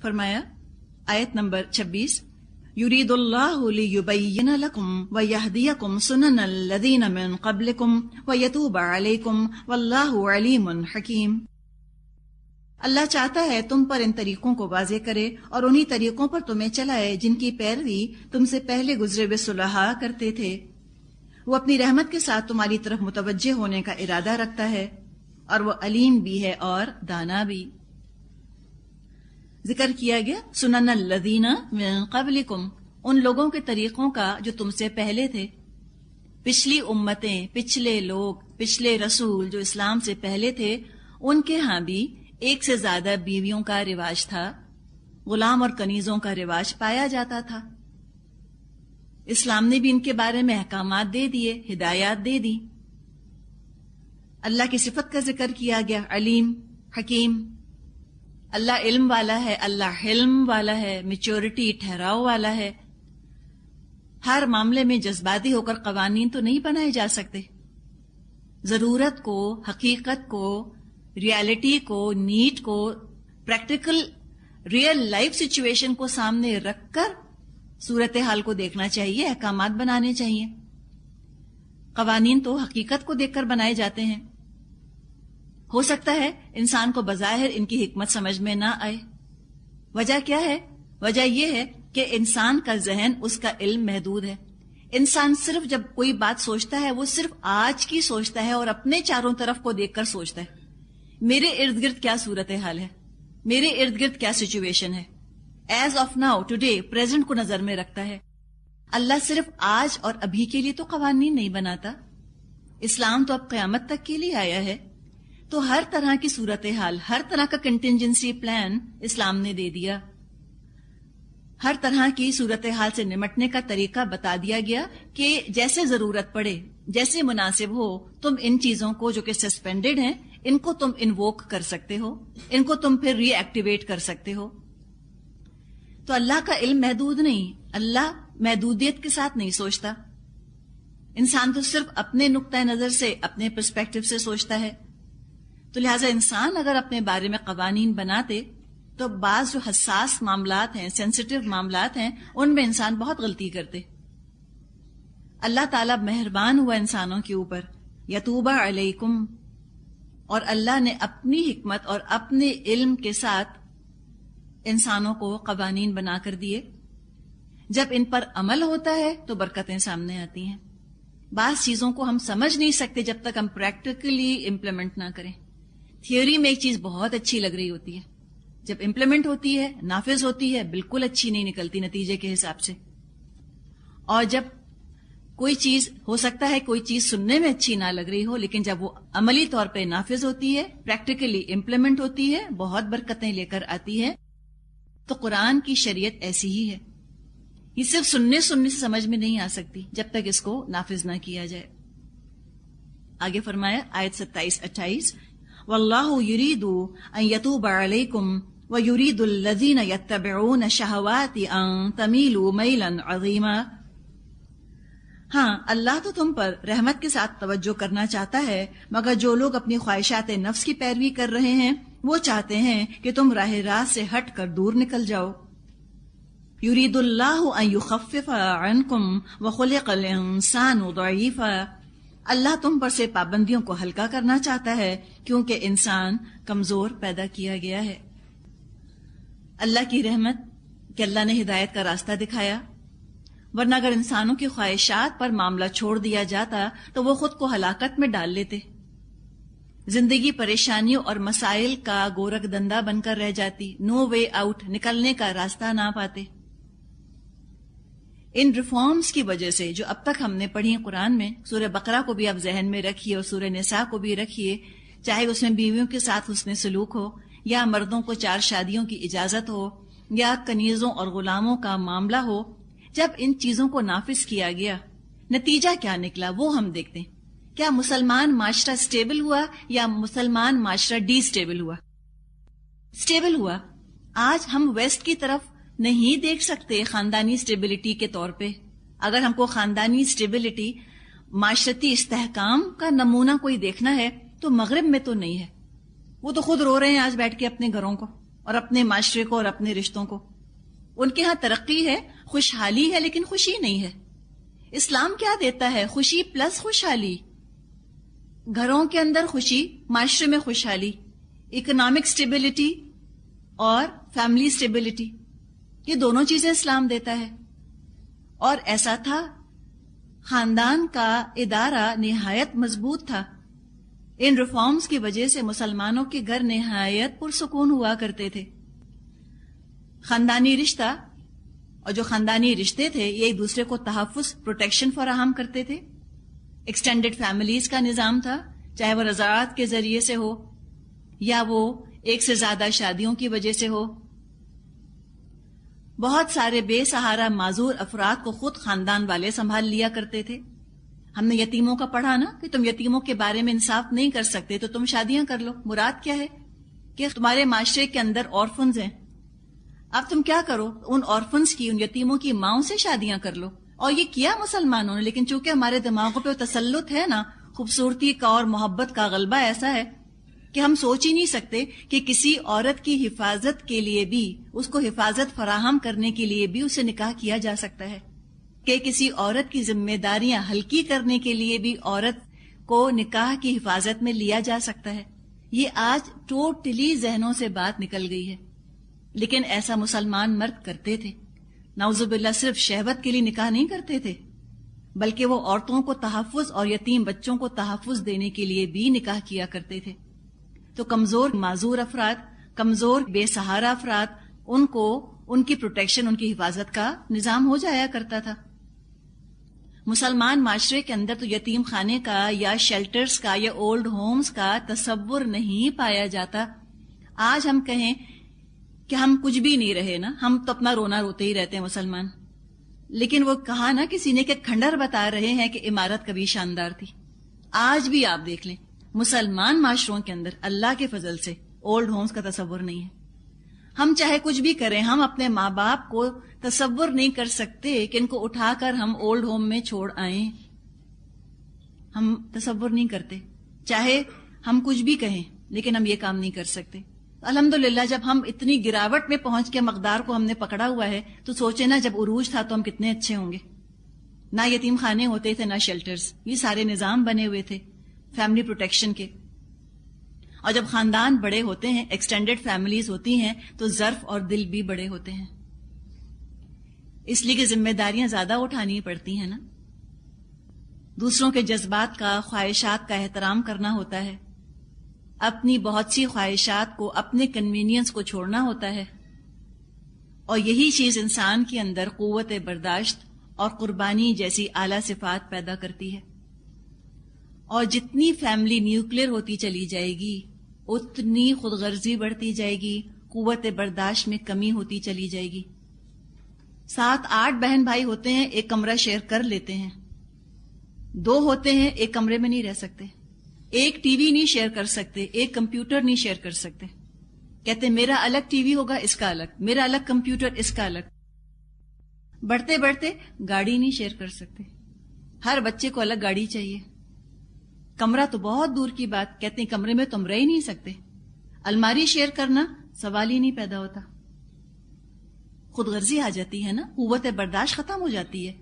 فرمایا آیت نمبر 26 یرید اللہ لیبین لکم ویہدیکم سنن الذین من قبلکم ویتوب علیکم واللہ علیم حکیم. اللہ چاہتا ہے تم پر ان طریقوں کو واضح کرے اور انہی طریقوں پر تمہیں چلائے جن کی پیروی تم سے پہلے گزرے ہوئے صلحاء کرتے تھے. وہ اپنی رحمت کے ساتھ تمہاری طرف متوجہ ہونے کا ارادہ رکھتا ہے اور وہ علیم بھی ہے اور دانا بھی. ذکر کیا گیا سنن الذین من قبلکم، ان لوگوں کے طریقوں کا جو تم سے پہلے تھے. پچھلی امتیں، پچھلے لوگ، پچھلے رسول جو اسلام سے پہلے تھے، ان کے ہاں بھی ایک سے زیادہ بیویوں کا رواج تھا، غلام اور کنیزوں کا رواج پایا جاتا تھا. اسلام نے بھی ان کے بارے میں احکامات دے دیے، ہدایات دے دی. اللہ کی صفت کا ذکر کیا گیا، علیم، حکیم. اللہ علم والا ہے، اللہ حلم والا ہے، میچورٹی، ٹھہراؤ والا ہے. ہر معاملے میں جذباتی ہو کر قوانین تو نہیں بنائے جا سکتے. ضرورت کو، حقیقت کو، ریالٹی کو، نیڈ کو، پریکٹیکل ریئل لائف سچویشن کو سامنے رکھ کر صورتحال کو دیکھنا چاہیے، احکامات بنانے چاہیے. قوانین تو حقیقت کو دیکھ کر بنائے جاتے ہیں. ہو سکتا ہے انسان کو بظاہر ان کی حکمت سمجھ میں نہ آئے. وجہ کیا ہے؟ وجہ یہ ہے کہ انسان کا ذہن، اس کا علم محدود ہے. انسان صرف جب کوئی بات سوچتا ہے وہ صرف آج کی سوچتا ہے اور اپنے چاروں طرف کو دیکھ کر سوچتا ہے. میرے ارد گرد کیا صورتحال ہے، میرے ارد گرد کیا سچویشن ہے، as of now, today, present کو نظر میں رکھتا ہے. اللہ صرف آج اور ابھی کے لیے تو قوانین نہیں بناتا. اسلام تو اب قیامت تک کے لیے آیا ہے، تو ہر طرح کی صورتحال، ہر طرح کا کنٹینجنسی پلان اسلام نے دے دیا. ہر طرح کی صورتحال سے نمٹنے کا طریقہ بتا دیا گیا کہ جیسے ضرورت پڑے، جیسے مناسب ہو، تم ان چیزوں کو جو کہ سسپینڈڈ ہیں ان کو تم انووک کر سکتے ہو، ان کو تم پھر ری ایکٹیویٹ کر سکتے ہو. تو اللہ کا علم محدود نہیں، اللہ محدودیت کے ساتھ نہیں سوچتا. انسان تو صرف اپنے نقطۂ نظر سے، اپنے پرسپیکٹو سے سوچتا ہے. تو لہٰذا انسان اگر اپنے بارے میں قوانین بناتے تو بعض جو حساس معاملات ہیں، سینسٹیو معاملات ہیں، ان میں انسان بہت غلطی کرتے. اللہ تعالیٰ مہربان ہوا انسانوں کے اوپر، یتوب علیکم، اور اللہ نے اپنی حکمت اور اپنے علم کے ساتھ انسانوں کو قوانین بنا کر دیے. جب ان پر عمل ہوتا ہے تو برکتیں سامنے آتی ہیں. بعض چیزوں کو ہم سمجھ نہیں سکتے جب تک ہم پریکٹیکلی امپلیمنٹ نہ کریں. تھیوری میں ایک چیز بہت اچھی لگ رہی ہوتی ہے، جب امپلیمنٹ ہوتی ہے، نافذ ہوتی ہے، بالکل اچھی نہیں نکلتی نتیجے کے حساب سے. اور جب کوئی چیز، ہو سکتا ہے کوئی چیز سننے میں اچھی نہ لگ رہی ہو، لیکن جب وہ عملی طور پہ نافذ ہوتی ہے، پریکٹیکلی امپلیمنٹ ہوتی ہے، بہت برکتیں لے کر آتی ہے. تو قرآن کی شریعت ایسی ہی ہے. یہ صرف سننے سے سمجھ میں نہیں آ سکتی جب تک اس کو نافذ نہ کیا جائے. آگے فرمایا آیت 27-28 واللہ یرید ان یتوب علیکم ویرید الذین یتبعون الشہوات ان تمیلوا میلا عظیما. ہاں، اللہ تو تم پر رحمت کے ساتھ توجہ کرنا چاہتا ہے، مگر جو لوگ اپنی خواہشات نفس کی پیروی کر رہے ہیں وہ چاہتے ہیں کہ تم راہ راست سے ہٹ کر دور نکل جاؤ. یرید اللہ ان یخفف عنکم وخلق الانسان ضعیفا. اللہ تم پر سے پابندیوں کو ہلکا کرنا چاہتا ہے کیونکہ انسان کمزور پیدا کیا گیا ہے. اللہ کی رحمت کہ اللہ نے ہدایت کا راستہ دکھایا، ورنہ اگر انسانوں کی خواہشات پر معاملہ چھوڑ دیا جاتا تو وہ خود کو ہلاکت میں ڈال لیتے. زندگی پریشانیوں اور مسائل کا گورکھ دندا بن کر رہ جاتی، نو وے آؤٹ، نکلنے کا راستہ نہ پاتے. ان ریفارمز کی وجہ سے جو اب تک ہم نے پڑھی قرآن میں، سورہ بقرہ کو بھی آپ ذہن میں رکھیے اور سورہ نساء کو بھی رکھیے، چاہے اس میں بیویوں کے ساتھ حسن سلوک ہو، یا مردوں کو 4 شادیوں کی اجازت ہو، یا کنیزوں اور غلاموں کا معاملہ ہو. جب ان چیزوں کو نافذ کیا گیا، نتیجہ کیا نکلا وہ ہم دیکھتے ہیں. کیا مسلمان معاشرہ سٹیبل ہوا یا مسلمان معاشرہ ڈی سٹیبل ہوا؟ سٹیبل ہوا. آج ہم ویسٹ کی طرف نہیں دیکھ سکتے خاندانی سٹیبلٹی کے طور پہ. اگر ہم کو خاندانی سٹیبلٹی، معاشرتی استحکام کا نمونہ کوئی دیکھنا ہے تو مغرب میں تو نہیں ہے. وہ تو خود رو رہے ہیں آج بیٹھ کے اپنے گھروں کو. اور اپنے معاشرے کو اور اپنے رشتوں کو. ان کے ہاں ترقی ہے, خوشحالی ہے, لیکن خوشی نہیں ہے. اسلام کیا دیتا ہے؟ خوشی پلس خوشحالی. گھروں کے اندر خوشی, معاشرے میں خوشحالی, اکنامک سٹیبلٹی اور فیملی سٹیبلٹی, یہ دونوں چیزیں اسلام دیتا ہے. اور ایسا تھا, خاندان کا ادارہ نہایت مضبوط تھا. ان ریفارمز کی وجہ سے مسلمانوں کے گھر نہایت پرسکون ہوا کرتے تھے. خاندانی رشتہ اور جو خاندانی رشتے تھے یہ ایک دوسرے کو تحفظ, پروٹیکشن فراہم کرتے تھے. ایکسٹینڈڈ فیملیز کا نظام تھا, چاہے وہ رضاعت کے ذریعے سے ہو یا وہ ایک سے زیادہ شادیوں کی وجہ سے ہو. بہت سارے بے سہارا معذور افراد کو خود خاندان والے سنبھال لیا کرتے تھے. ہم نے یتیموں کا پڑھا نا کہ تم یتیموں کے بارے میں انصاف نہیں کر سکتے تو تم شادیاں کر لو. مراد کیا ہے کہ تمہارے معاشرے کے اندر آرفنز ہیں, اب تم کیا کرو, ان آرفنز کی, ان یتیموں کی ماؤں سے شادیاں کر لو. اور یہ کیا مسلمانوں نے, لیکن چونکہ ہمارے دماغوں پہ تسلط ہے نا, خوبصورتی کا اور محبت کا غلبہ ایسا ہے کہ ہم سوچ ہی نہیں سکتے کہ کسی عورت کی حفاظت کے لیے بھی, اس کو حفاظت فراہم کرنے کے لیے بھی اسے نکاح کیا جا سکتا ہے, کہ کسی عورت کی ذمہ داریاں ہلکی کرنے کے لیے بھی عورت کو نکاح کی حفاظت میں لیا جا سکتا ہے. یہ آج ٹوٹلی ذہنوں سے بات نکل گئی ہے, لیکن ایسا مسلمان مرد کرتے تھے. نعوذ باللہ, صرف شہوت کے لیے نکاح نہیں کرتے تھے, بلکہ وہ عورتوں کو تحفظ اور یتیم بچوں کو تحفظ دینے کے لیے بھی نکاح کیا کرتے تھے. تو کمزور معذور افراد, کمزور بے سہارا افراد, ان کو ان کی پروٹیکشن, ان کی حفاظت کا نظام ہو جایا کرتا تھا. مسلمان معاشرے کے اندر تو یتیم خانے کا یا شیلٹرز کا یا اولڈ ہومز کا تصور نہیں پایا جاتا. آج ہم کہیں کہ ہم کچھ بھی نہیں رہے نا, ہم تو اپنا رونا روتے ہی رہتے ہیں مسلمان, لیکن وہ کہا نا کہ سینے کے کھنڈر بتا رہے ہیں کہ عمارت کبھی شاندار تھی. آج بھی آپ دیکھ لیں مسلمان معاشروں کے اندر اللہ کے فضل سے اولڈ ہومز کا تصور نہیں ہے. ہم چاہے کچھ بھی کریں, ہم اپنے ماں باپ کو تصور نہیں کر سکتے کہ ان کو اٹھا کر ہم اولڈ ہوم میں چھوڑ آئیں. ہم تصور نہیں کرتے, چاہے ہم کچھ بھی کہیں, لیکن ہم یہ کام نہیں کر سکتے. الحمدللہ جب ہم اتنی گراوٹ میں پہنچ کے مقدار کو ہم نے پکڑا ہوا ہے تو سوچے نا جب عروج تھا تو ہم کتنے اچھے ہوں گے. نہ یتیم خانے ہوتے تھے, نہ شیلٹرز, یہ سارے نظام بنے ہوئے تھے فیملی پروٹیکشن کے. اور جب خاندان بڑے ہوتے ہیں, ایکسٹینڈڈ فیملیز ہوتی ہیں, تو ظرف اور دل بھی بڑے ہوتے ہیں, اس لیے کہ ذمہ داریاں زیادہ اٹھانی پڑتی ہیں نا. دوسروں کے جذبات کا, خواہشات کا احترام کرنا ہوتا ہے, اپنی بہت سی خواہشات کو, اپنے کنوینئنس کو چھوڑنا ہوتا ہے. اور یہی چیز انسان کے اندر قوت برداشت اور قربانی جیسی اعلیٰ صفات پیدا کرتی ہے. اور جتنی فیملی نیوکلیر ہوتی چلی جائے گی اتنی خود غرضی بڑھتی جائے گی, قوت برداشت میں کمی ہوتی چلی جائے گی. 7-8 بہن بھائی ہوتے ہیں, ایک کمرہ شیئر کر لیتے ہیں. 2 ہوتے ہیں, ایک کمرے میں نہیں رہ سکتے. ایک ٹی وی نہیں شیئر کر سکتے, ایک کمپیوٹر نہیں شیئر کر سکتے. کہتے میرا الگ ٹی وی ہوگا, اس کا الگ, میرا الگ کمپیوٹر, اس کا الگ. بڑھتے بڑھتے گاڑی نہیں شیئر کر سکتے, ہر بچے کو الگ گاڑی چاہیے. کمرہ تو بہت دور کی بات, کہتے ہیں کمرے میں تم رہ ہی نہیں سکتے. الماری شیئر کرنا سوال ہی نہیں پیدا ہوتا. خود غرضی آ جاتی ہے نا, قوت برداشت ختم ہو جاتی ہے.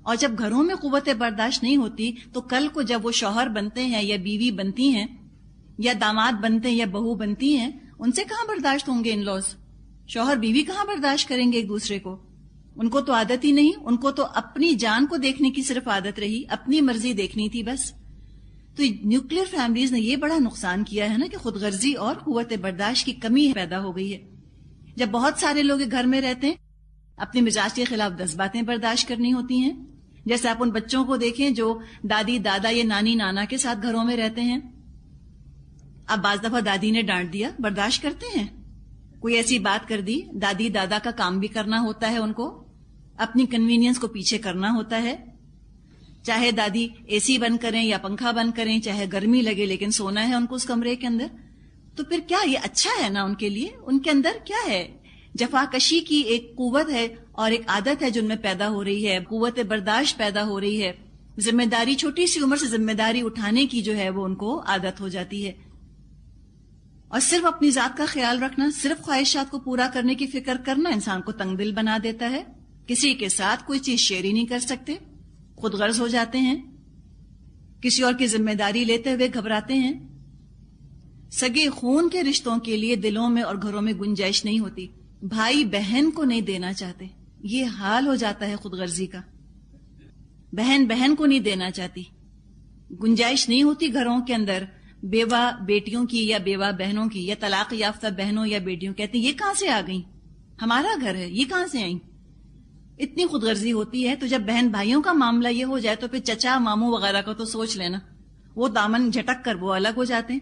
اور جب گھروں میں قوت برداشت نہیں ہوتی تو کل کو جب وہ شوہر بنتے ہیں یا بیوی بنتی ہیں یا داماد بنتے ہیں یا بہو بنتی ہیں, ان سے کہاں برداشت ہوں گے ان لاز. شوہر بیوی کہاں برداشت کریں گے ایک دوسرے کو, ان کو تو عادت ہی نہیں, ان کو تو اپنی جان کو دیکھنے کی صرف عادت رہی, اپنی مرضی دیکھنی تھی بس. تو نیوکلیر فیملیز نے یہ بڑا نقصان کیا ہے نا کہ خود غرضی اور قوت برداشت کی کمی پیدا ہو گئی ہے. جب بہت سارے لوگ گھر میں رہتے ہیں, اپنے مزاج کے خلاف 10 باتیں برداشت کرنی ہوتی ہیں. جیسے آپ ان بچوں کو دیکھیں جو دادی دادا یا نانی نانا کے ساتھ گھروں میں رہتے ہیں. اب بعض دفعہ دادی نے ڈانٹ دیا, برداشت کرتے ہیں. کوئی ایسی بات کر دی, دادی دادا کا کام بھی کرنا ہوتا ہے, ان کو اپنی کنوینئنس کو پیچھے کرنا ہوتا ہے. چاہے دادی اے سی بند کریں یا پنکھا بند کریں, چاہے گرمی لگے, لیکن سونا ہے ان کو اس کمرے کے اندر. تو پھر کیا یہ اچھا ہے نا ان کے لیے؟ ان کے اندر کیا ہے؟ جفاکشی کی ایک قوت ہے اور ایک عادت ہے جو ان میں پیدا ہو رہی ہے, قوت برداشت پیدا ہو رہی ہے. ذمہ داری, چھوٹی سی عمر سے ذمہ داری اٹھانے کی جو ہے وہ ان کو عادت ہو جاتی ہے. اور صرف اپنی ذات کا خیال رکھنا، صرف خواہشات کو پورا کرنے کی فکر کرنا انسان کو تنگ دل بنا دیتا ہے. کسی کے ساتھ کوئی چیز شیئر ہی نہیں کر سکتے، خود غرض ہو جاتے ہیں، کسی اور کی ذمہ داری لیتے ہوئے گھبراتے ہیں. سگے خون کے رشتوں کے لیے دلوں میں اور گھروں میں گنجائش نہیں ہوتی. بھائی بہن کو نہیں دینا چاہتے، یہ حال ہو جاتا ہے خود غرضی کا. بہن بہن کو نہیں دینا چاہتی، گنجائش نہیں ہوتی گھروں کے اندر. بیوہ بیٹیوں کی یا بیوہ بہنوں کی یا طلاق یافتہ بہنوں یا بیٹیوں کہتی ہیں یہ کہاں سے آ گئیں، ہمارا گھر ہے، یہ کہاں سے آئیں. اتنی خود غرضی ہوتی ہے. تو جب بہن بھائیوں کا معاملہ یہ ہو جائے تو پھر چچا ماموں وغیرہ کا تو سوچ لینا، وہ دامن جھٹک کر وہ الگ ہو جاتے ہیں.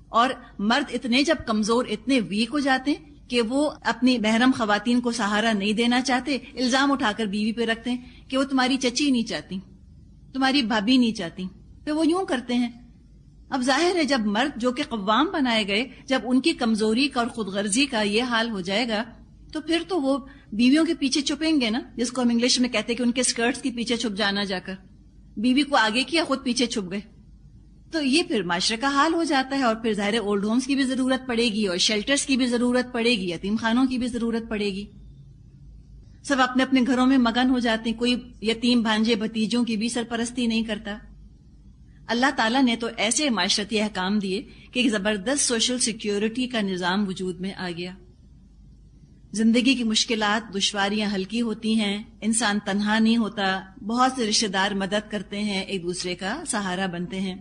اور مرد اتنے جب کمزور، اتنے ویک ہو جاتے ہیں کہ وہ اپنی محرم خواتین کو سہارا نہیں دینا چاہتے، الزام اٹھا کر بیوی پہ رکھتے ہیں کہ وہ تمہاری چچی نہیں چاہتی، تمہاری بھابھی نہیں چاہتی، پھر وہ یوں کرتے ہیں. اب ظاہر ہے جب مرد جو کہ قوام بنائے گئے، جب ان کی کمزوری کا اور خود غرضی کا یہ حال ہو جائے گا تو پھر تو وہ بیویوں کے پیچھے چھپیں گے نا، جس کو ہم انگلش میں کہتے ہیں کہ ان کے اسکرٹس کے پیچھے چھپ جانا. جا کر بیوی کو آگے کیا، خود پیچھے چھپ گئے. تو یہ پھر معاشرے کا حال ہو جاتا ہے. اور پھر ظاہر اولڈ ہومز کی بھی ضرورت پڑے گی، اور شیلٹرز کی بھی ضرورت پڑے گی، یتیم خانوں کی بھی ضرورت پڑے گی. سب اپنے اپنے گھروں میں مگن ہو جاتے ہیں، کوئی یتیم بھانجے بھتیجوں کی بھی سرپرستی نہیں کرتا. اللہ تعالیٰ نے تو ایسے معاشرتی احکام دیے کہ ایک زبردست سوشل سیکیورٹی کا نظام وجود میں آ گیا. زندگی کی مشکلات دشواریاں ہلکی ہوتی ہیں، انسان تنہا نہیں ہوتا، بہت سے رشتہ دار مدد کرتے ہیں، ایک دوسرے کا سہارا بنتے ہیں.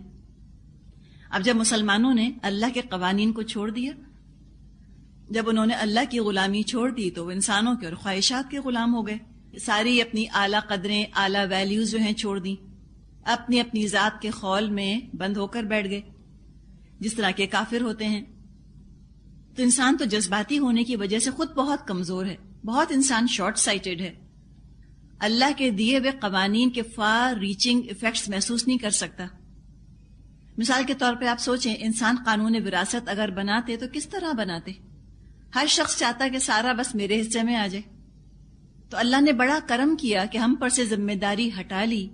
اب جب مسلمانوں نے اللہ کے قوانین کو چھوڑ دیا، جب انہوں نے اللہ کی غلامی چھوڑ دی تو وہ انسانوں کے اور خواہشات کے غلام ہو گئے. ساری اپنی اعلیٰ قدریں، اعلیٰ ویلیوز جو ہیں چھوڑ دیں، اپنی اپنی ذات کے خول میں بند ہو کر بیٹھ گئے جس طرح کے کافر ہوتے ہیں. تو انسان تو جذباتی ہونے کی وجہ سے خود بہت کمزور ہے، بہت انسان شارٹ سائٹڈ ہے. اللہ کے دیے ہوئے قوانین کے فار ریچنگ ایفیکٹس محسوس نہیں کر سکتا. مثال کے طور پہ آپ سوچیں، انسان قانون وراثت اگر بناتے تو کس طرح بناتے؟ ہر شخص چاہتا کہ سارا بس میرے حصے میں آ جائے. تو اللہ نے بڑا کرم کیا کہ ہم پر سے ذمہ داری ہٹا لی.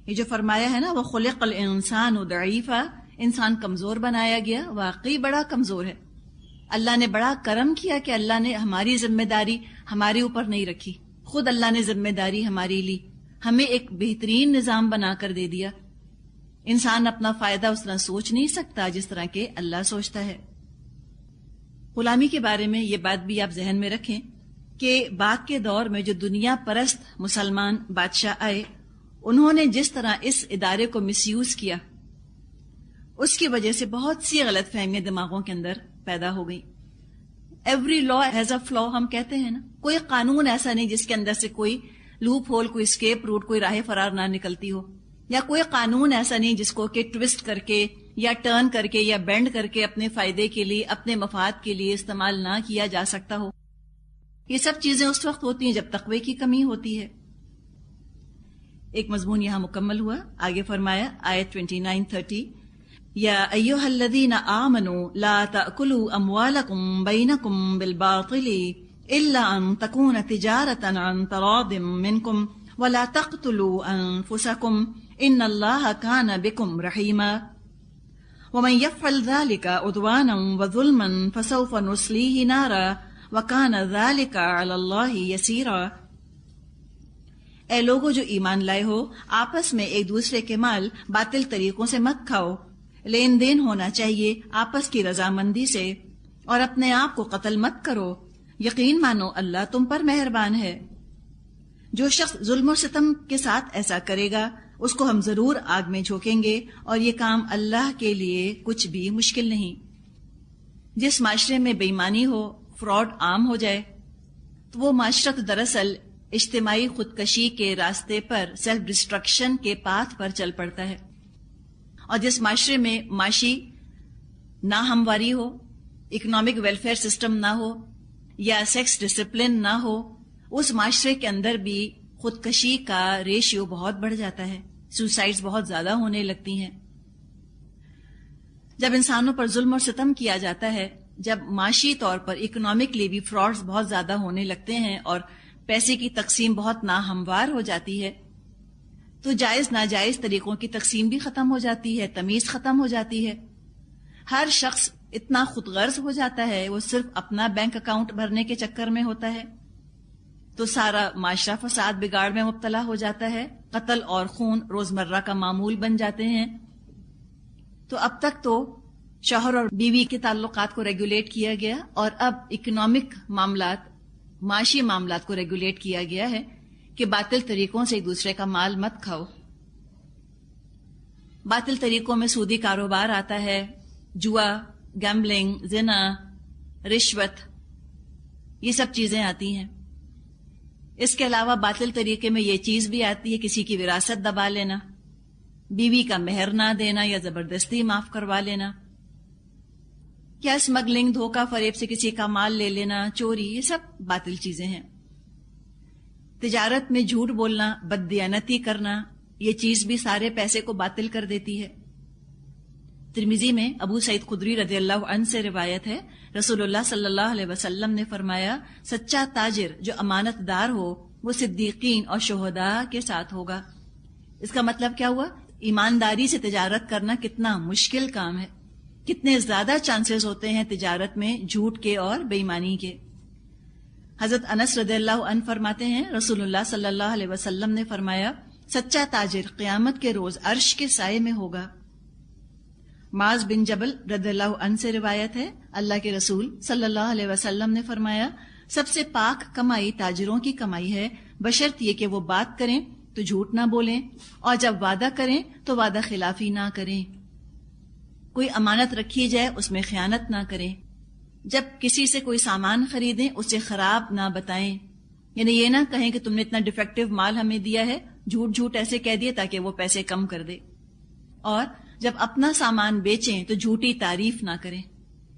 یہ جو فرمایا ہے نا وَخُلِقَ الْإِنسَانُ ضَعِيفًا، انسان کمزور بنایا گیا، واقعی بڑا کمزور ہے. اللہ نے بڑا کرم کیا کہ اللہ نے ہماری ذمہ داری ہمارے اوپر نہیں رکھی، خود اللہ نے ذمہ داری ہماری لی، ہمیں ایک بہترین نظام بنا کر دے دیا. انسان اپنا فائدہ اس طرح سوچ نہیں سکتا جس طرح کہ اللہ سوچتا ہے. غلامی کے بارے میں یہ بات بھی آپ ذہن میں رکھیں کہ بعد کے دور میں جو دنیا پرست مسلمان بادشاہ آئے، انہوں نے جس طرح اس ادارے کو مس یوز کیا، اس کی وجہ سے بہت سی غلط فہمیاں دماغوں کے اندر پیدا ہو گئی. ایوری لا ہیز اے فلا ہم کہتے ہیں نا، کوئی قانون ایسا نہیں جس کے اندر سے کوئی لوپ ہول، کوئی اسکیپ روٹ، کوئی راہ فرار نہ نکلتی ہو، یا کوئی قانون ایسا نہیں جس کو کہ ٹوسٹ کر کے یا ٹرن کر کے یا بینڈ کر کے اپنے فائدے کے لیے، اپنے مفاد کے لیے استعمال نہ کیا جا سکتا ہو. یہ سب چیزیں اس وقت ہوتی ہیں جب تقوی کی کمی ہوتی ہے. ایک مضمون یہاں مکمل ہوا. آگے فرمایا آیت 29-30، یا ایھا الذین آمنوا لا تأکلوا اموالکم بینکم بالباطل الا ان تکون تجارۃ عن تراض منکم ولا تقتلوا انفسکم ان اللہ کان بکم رحیما ومن یفعل ذلک عدوانا وظلما فسوف نصلیہ نارا وکان ذلک علی اللہ یسیرا. اے لوگو جو ایمان لائے ہو، آپس میں ایک دوسرے کے مال باطل طریقوں سے مت کھاؤ، لین دین ہونا چاہیے آپس کی رضامندی سے، اور اپنے آپ کو قتل مت کرو، یقین مانو اللہ تم پر مہربان ہے. جو شخص ظلم و ستم کے ساتھ ایسا کرے گا اس کو ہم ضرور آگ میں جھونکیں گے، اور یہ کام اللہ کے لیے کچھ بھی مشکل نہیں. جس معاشرے میں بے ایمانی ہو، فراڈ عام ہو جائے، تو وہ معاشرہ دراصل اجتماعی خودکشی کے راستے پر، سیلف ڈسٹرکشن کے پاتھ پر چل پڑتا ہے. اور جس معاشرے میں معاشی ناہمواری ہو، اکنامک ویلفیئر سسٹم نہ ہو، یا سیکس ڈسپلن نہ ہو، اس معاشرے کے اندر بھی خودکشی کا ریشیو بہت بڑھ جاتا ہے، سوسائڈز بہت زیادہ ہونے لگتی ہیں. جب انسانوں پر ظلم اور ستم کیا جاتا ہے، جب معاشی طور پر اکنامکلی بھی فراڈز بہت زیادہ ہونے لگتے ہیں اور پیسے کی تقسیم بہت ناہموار ہو جاتی ہے، تو جائز ناجائز طریقوں کی تقسیم بھی ختم ہو جاتی ہے، تمیز ختم ہو جاتی ہے. ہر شخص اتنا خود غرض ہو جاتا ہے، وہ صرف اپنا بینک اکاؤنٹ بھرنے کے چکر میں ہوتا ہے، تو سارا معاشرہ فساد بگاڑ میں مبتلا ہو جاتا ہے، قتل اور خون روزمرہ کا معمول بن جاتے ہیں۔ تو اب تک تو شوہر اور بیوی کے تعلقات کو ریگولیٹ کیا گیا، اور اب اکنامک معاملات، معاشی معاملات کو ریگولیٹ کیا گیا ہے کہ باطل طریقوں سے ایک دوسرے کا مال مت کھاؤ۔ باطل طریقوں میں سودی کاروبار آتا ہے، جوا، گیمبلنگ، زنا، رشوت، یہ سب چیزیں آتی ہیں۔ اس کے علاوہ باطل طریقے میں یہ چیز بھی آتی ہے، کسی کی وراثت دبا لینا، بیوی کا مہر نہ دینا یا زبردستی معاف کروا لینا، یا اسمگلنگ، دھوکہ فریب سے کسی کا مال لے لینا، چوری، یہ سب باطل چیزیں ہیں۔ تجارت میں جھوٹ بولنا، بددیانتی کرنا، یہ چیز بھی سارے پیسے کو باطل کر دیتی ہے۔ ترمذی میں ابو سعید خدری رضی اللہ عنہ سے روایت ہے، رسول اللہ صلی اللہ علیہ وسلم نے فرمایا، سچا تاجر جو امانت دار ہو وہ صدیقین اور شہداء کے ساتھ ہوگا۔ اس کا مطلب کیا ہوا؟ ایمانداری سے تجارت کرنا کتنا مشکل کام ہے، کتنے زیادہ چانسز ہوتے ہیں تجارت میں جھوٹ کے اور بے ایمانی کے۔ حضرت انس رضی اللہ عنہ فرماتے ہیں، رسول اللہ صلی اللہ علیہ وسلم نے فرمایا، سچا تاجر قیامت کے روز عرش کے سائے میں ہوگا۔ معاذ بن جبل رضی اللہ عنہ سے روایت ہے، اللہ کے رسول صلی اللہ علیہ وسلم نے فرمایا، سب سے پاک کمائی تاجروں کی کمائی ہے، بشرط یہ کہ وہ بات کریں تو جھوٹ نہ بولیں، اور جب وعدہ کریں تو وعدہ خلافی نہ کریں، کوئی امانت رکھی جائے اس میں خیانت نہ کریں، جب کسی سے کوئی سامان خریدیں اسے خراب نہ بتائیں، یعنی یہ نہ کہیں کہ تم نے اتنا ڈیفیکٹو مال ہمیں دیا ہے، جھوٹ ایسے کہہ دیے تاکہ وہ پیسے کم کر دے، اور جب اپنا سامان بیچیں تو جھوٹی تعریف نہ کریں،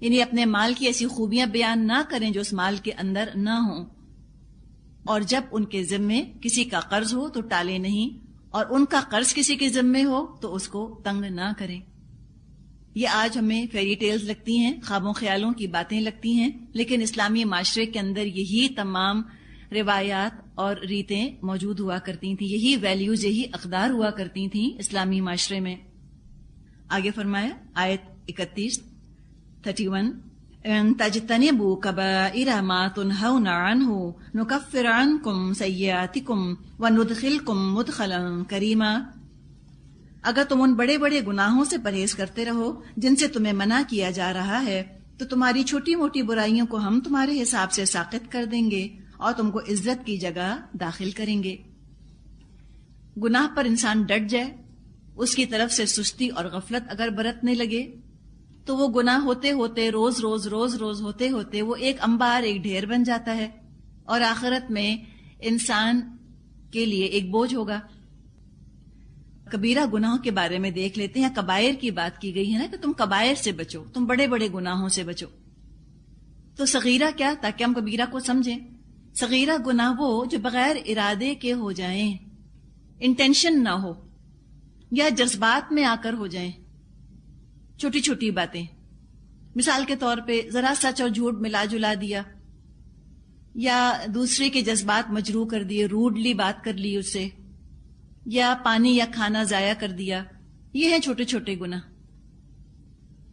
یعنی اپنے مال کی ایسی خوبیاں بیان نہ کریں جو اس مال کے اندر نہ ہوں، اور جب ان کے ذمے کسی کا قرض ہو تو ٹالے نہیں، اور ان کا قرض کسی کے ذمے ہو تو اس کو تنگ نہ کریں۔ یہ آج ہمیں فیری ٹیلز لگتی ہیں، خوابوں خیالوں کی باتیں لگتی ہیں، لیکن اسلامی معاشرے کے اندر یہی تمام روایات اور ریتیں موجود ہوا کرتی تھیں، یہی ویلیوز، یہی اقدار ہوا کرتی تھیں اسلامی معاشرے میں۔ آگے فرمایا آیت 31 ان تجتنبوا کبائر ما تنہون عنہ نکفر عنکم سیئاتکم وندخلکم مدخلا کریما، اگر تم ان بڑے بڑے گناہوں سے پرہیز کرتے رہو جن سے تمہیں منع کیا جا رہا ہے تو تمہاری چھوٹی موٹی برائیوں کو ہم تمہارے حساب سے ساقط کر دیں گے اور تم کو عزت کی جگہ داخل کریں گے۔ گناہ پر انسان ڈٹ جائے، اس کی طرف سے سستی اور غفلت اگر برتنے لگے تو وہ گناہ ہوتے ہوتے روز روز ہوتے ہوتے وہ ایک انبار، ایک ڈھیر بن جاتا ہے، اور آخرت میں انسان کے لیے ایک بوجھ ہوگا۔ کبیرہ گناہوں کے بارے میں دیکھ لیتے ہیں، کبائر کی بات کی گئی ہے نا کہ تم کبائر سے بچو، تم بڑے بڑے گناہوں سے بچو۔ تو صغیرہ کیا؟ تاکہ ہم کبیرہ کو سمجھیں، صغیرہ گناہ وہ جو بغیر ارادے کے ہو جائیں، انٹینشن نہ ہو یا جذبات میں آ کر ہو جائیں، چھوٹی چھوٹی باتیں، مثال کے طور پہ ذرا سچ اور جھوٹ ملا جلا دیا، یا دوسرے کے جذبات مجروح کر دیے، روڈلی بات کر لی اس سے، یا پانی یا کھانا ضائع کر دیا، یہ ہیں چھوٹے چھوٹے گناہ۔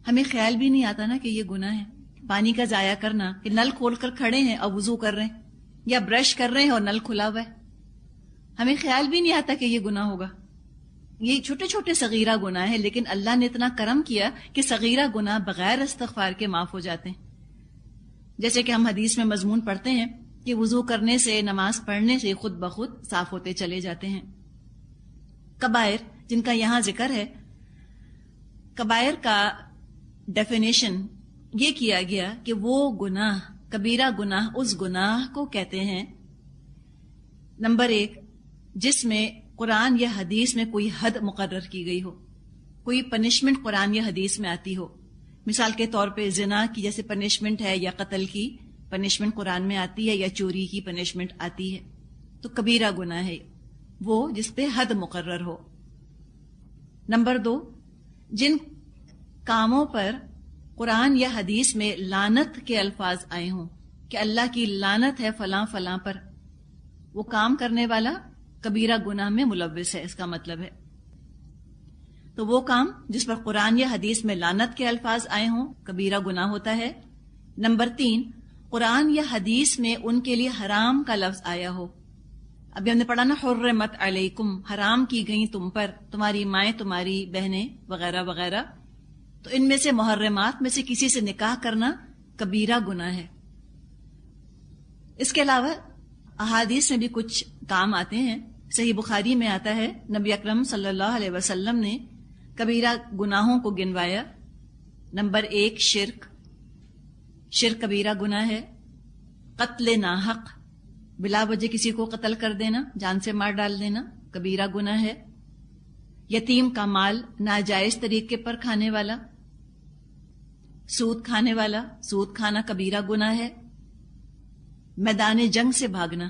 ہمیں خیال بھی نہیں آتا نا کہ یہ گناہ ہے، پانی کا ضائع کرنا، کہ نل کھول کر کھڑے ہیں اور وضو کر رہے ہیں، یا برش کر رہے ہیں اور نل کھلا ہوا ہے، ہمیں خیال بھی نہیں آتا کہ یہ گناہ ہوگا۔ یہ چھوٹے چھوٹے صغیرہ گناہ ہیں، لیکن اللہ نے اتنا کرم کیا کہ صغیرہ گناہ بغیر استغفار کے معاف ہو جاتے ہیں۔ جیسے کہ ہم حدیث میں مضمون پڑھتے ہیں کہ وضو کرنے سے، نماز پڑھنے سے خود بخود صاف ہوتے چلے جاتے ہیں۔ کبائر جن کا یہاں ذکر ہے، کبائر کا ڈیفینیشن یہ کیا گیا کہ وہ گناہ، کبیرہ گناہ اس گناہ کو کہتے ہیں، نمبر 1، جس میں قرآن یا حدیث میں کوئی حد مقرر کی گئی ہو، کوئی پنشمنٹ قرآن یا حدیث میں آتی ہو۔ مثال کے طور پہ زنا کی جیسے پنشمنٹ ہے، یا قتل کی پنشمنٹ قرآن میں آتی ہے، یا چوری کی پنشمنٹ آتی ہے، تو کبیرہ گناہ ہے وہ جس پہ حد مقرر ہو۔ نمبر 2، جن کاموں پر قرآن یا حدیث میں لعنت کے الفاظ آئے ہوں کہ اللہ کی لعنت ہے فلاں فلاں پر، وہ کام کرنے والا کبیرہ گناہ میں ملوث ہے، اس کا مطلب ہے۔ تو وہ کام جس پر قرآن یا حدیث میں لعنت کے الفاظ آئے ہوں کبیرہ گناہ ہوتا ہے۔ نمبر 3، قرآن یا حدیث میں ان کے لیے حرام کا لفظ آیا ہو۔ ابھی ہم نے پڑھا نا حرمت علیکم، حرام کی گئی تم پر، تمہاری مائیں، تمہاری بہنیں وغیرہ وغیرہ، تو ان میں سے محرمات میں سے کسی سے نکاح کرنا کبیرہ گناہ ہے۔ اس کے علاوہ احادیث میں بھی کچھ کام آتے ہیں۔ صحیح بخاری میں آتا ہے نبی اکرم صلی اللہ علیہ وسلم نے کبیرہ گناہوں کو گنوایا۔ نمبر 1، شرک کبیرہ گناہ ہے۔ قتل ناحق، بلا وجہ کسی کو قتل کر دینا، جان سے مار ڈال دینا، کبیرہ گناہ ہے۔ یتیم کا مال ناجائز طریقے پر کھانے والا، سود کھانے والا، سود کھانا کبیرہ گناہ ہے۔ میدان جنگ سے بھاگنا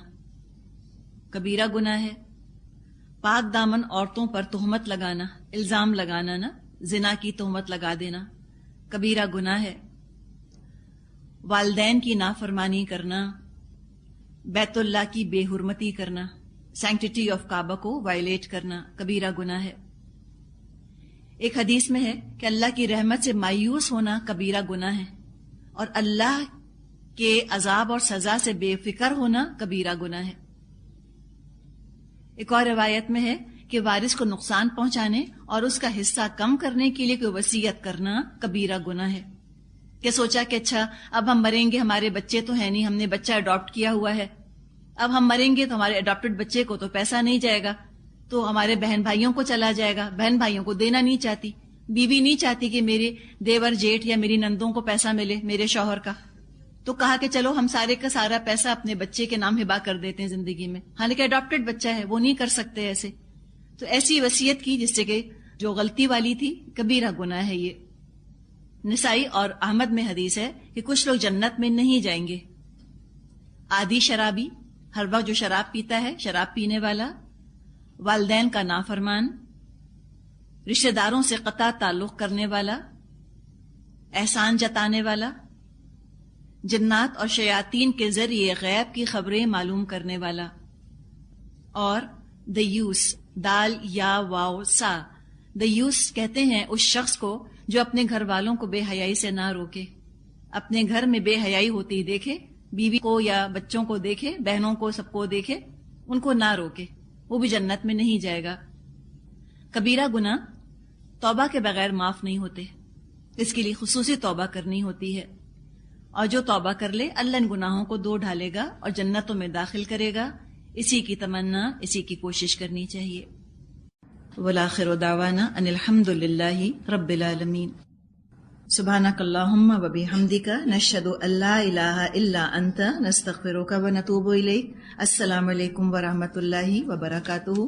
کبیرہ گناہ ہے۔ پاک دامن عورتوں پر تہمت لگانا، الزام لگانا نا، زنا کی تہمت لگا دینا کبیرہ گناہ ہے۔ والدین کی نافرمانی کرنا، بیت اللہ کی بے حرمتی کرنا، سینکٹیٹی آف کعبہ کو وائلیٹ کرنا کبیرہ گناہ ہے۔ ایک حدیث میں ہے کہ اللہ کی رحمت سے مایوس ہونا کبیرہ گناہ ہے، اور اللہ کے عذاب اور سزا سے بے فکر ہونا کبیرہ گناہ ہے۔ ایک اور روایت میں ہے کہ وارث کو نقصان پہنچانے اور اس کا حصہ کم کرنے کے لیے کوئی وصیت کرنا کبیرہ گناہ ہے، کہ سوچا کہ اچھا اب ہم مریں گے، ہمارے بچے تو ہیں نہیں، ہم نے بچہ اڈاپٹ کیا ہوا ہے، اب ہم مریں گے تو ہمارے اڈاپٹڈ بچے کو تو پیسہ نہیں جائے گا، تو ہمارے بہن بھائیوں کو چلا جائے گا، بہن بھائیوں کو دینا نہیں چاہتی، بیوی نہیں چاہتی کہ میرے دیور جیٹھ یا میری نندوں کو پیسہ ملے میرے شوہر کا، تو کہا کہ چلو ہم سارے کا سارا پیسہ اپنے بچے کے نام ہبا کر دیتے ہیں زندگی میں، حالانکہ اڈاپٹڈ بچہ ہے، وہ نہیں کر سکتے ایسے، تو ایسی وصیت کی جس سے کہ جو غلطی والی تھی کبیرہ گناہ ہے۔ یہ نسائی اور احمد میں حدیث ہے کہ کچھ لوگ جنت میں نہیں جائیں گے۔ عادی شرابی، ہر وقت جو شراب پیتا ہے، شراب پینے والا، والدین کا نافرمان، رشتہ داروں سے قطع تعلق کرنے والا، احسان جتانے والا، جنات اور شیاطین کے ذریعے غیب کی خبریں معلوم کرنے والا، اور دیوس، دال یا واو سا، دیوس کہتے ہیں اس شخص کو جو اپنے گھر والوں کو بے حیائی سے نہ روکے، اپنے گھر میں بے حیائی ہوتی دیکھے، بیوی کو یا بچوں کو دیکھے، بہنوں کو، سب کو دیکھے، ان کو نہ روکے، وہ بھی جنت میں نہیں جائے گا۔ کبیرہ گناہ توبہ کے بغیر معاف نہیں ہوتے، اس کے لیے خصوصی توبہ کرنی ہوتی ہے، اور جو توبہ کر لے اللہ ان گناہوں کو دھو ڈالے گا اور جنتوں میں داخل کرے گا۔ اسی کی تمنا، اسی کی کوشش کرنی چاہیے۔ والآخر دعوانا ان الحمد للہ رب العالمین۔ سبحانک اللہم و بحمدک، نشہد ان لا الہ الا انت، نستغفرک و نتوب الیک۔ السلام علیکم ورحمۃ اللہ وبرکاتہ۔